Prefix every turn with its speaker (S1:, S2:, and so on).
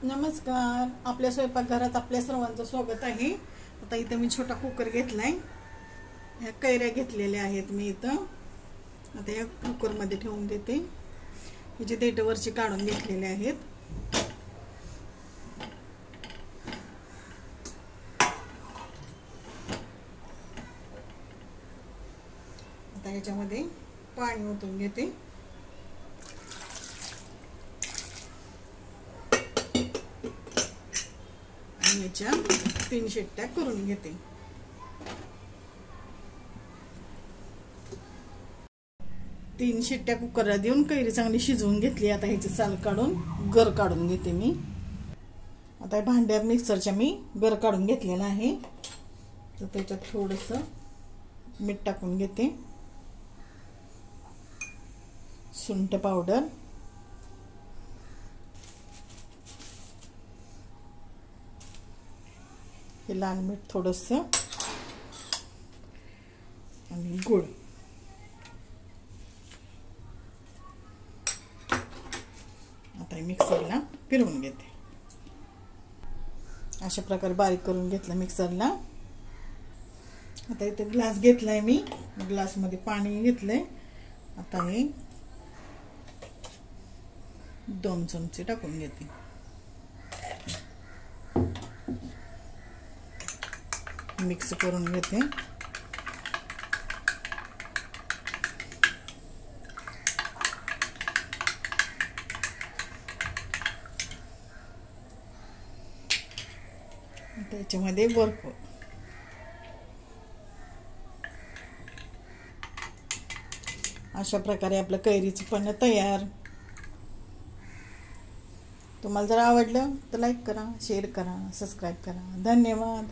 S1: नमस्कार. आपल्या स्वयंपाकघरात आपल्या सर्वांचं स्वागत आहे. आता इथे मी छोटा कुकर घेतलाय. ह्या कैऱ्या घेतलेल्या आहेत मी इथं. आता या कुकर मध्ये ठेवून देते. हिचे देठवरची काढून घेतलेले आहेत. आता याच्यामध्ये पाणी ओतून घेते. याच्या 3 शिट्ट्या करून घेते. तीन शिट्ट्या कुकरला देऊन कैरी चांगली शिजवून घेतली. आता ह्याची साल काढून गर काढून घेते मी. आता भांड्यात मिक्सरच्या मी गर काढून घेतलेला आहे. तर त्याच्यात थोडस मीठ टाकून घेते. सुंठ पावडर, लाल मीठ थोडस आणि गुळ. आता मिक्सरला फिरवून घेते. अशा प्रकारे बारीक करून घेतलं मिक्सरला. आता इथे ग्लास घेतलाय मी. ग्लास मध्ये पाणी घेतलंय. आता हे 2 चमचे टाकून घेते. मिक्स करून घेते. त्याच्यामध्ये बर्फ. अशा प्रकारे आपलं कैरीचं पण तयार. तुम्हाला जर आवडलं तर लाईक करा, शेअर करा, सबस्क्राईब करा. धन्यवाद.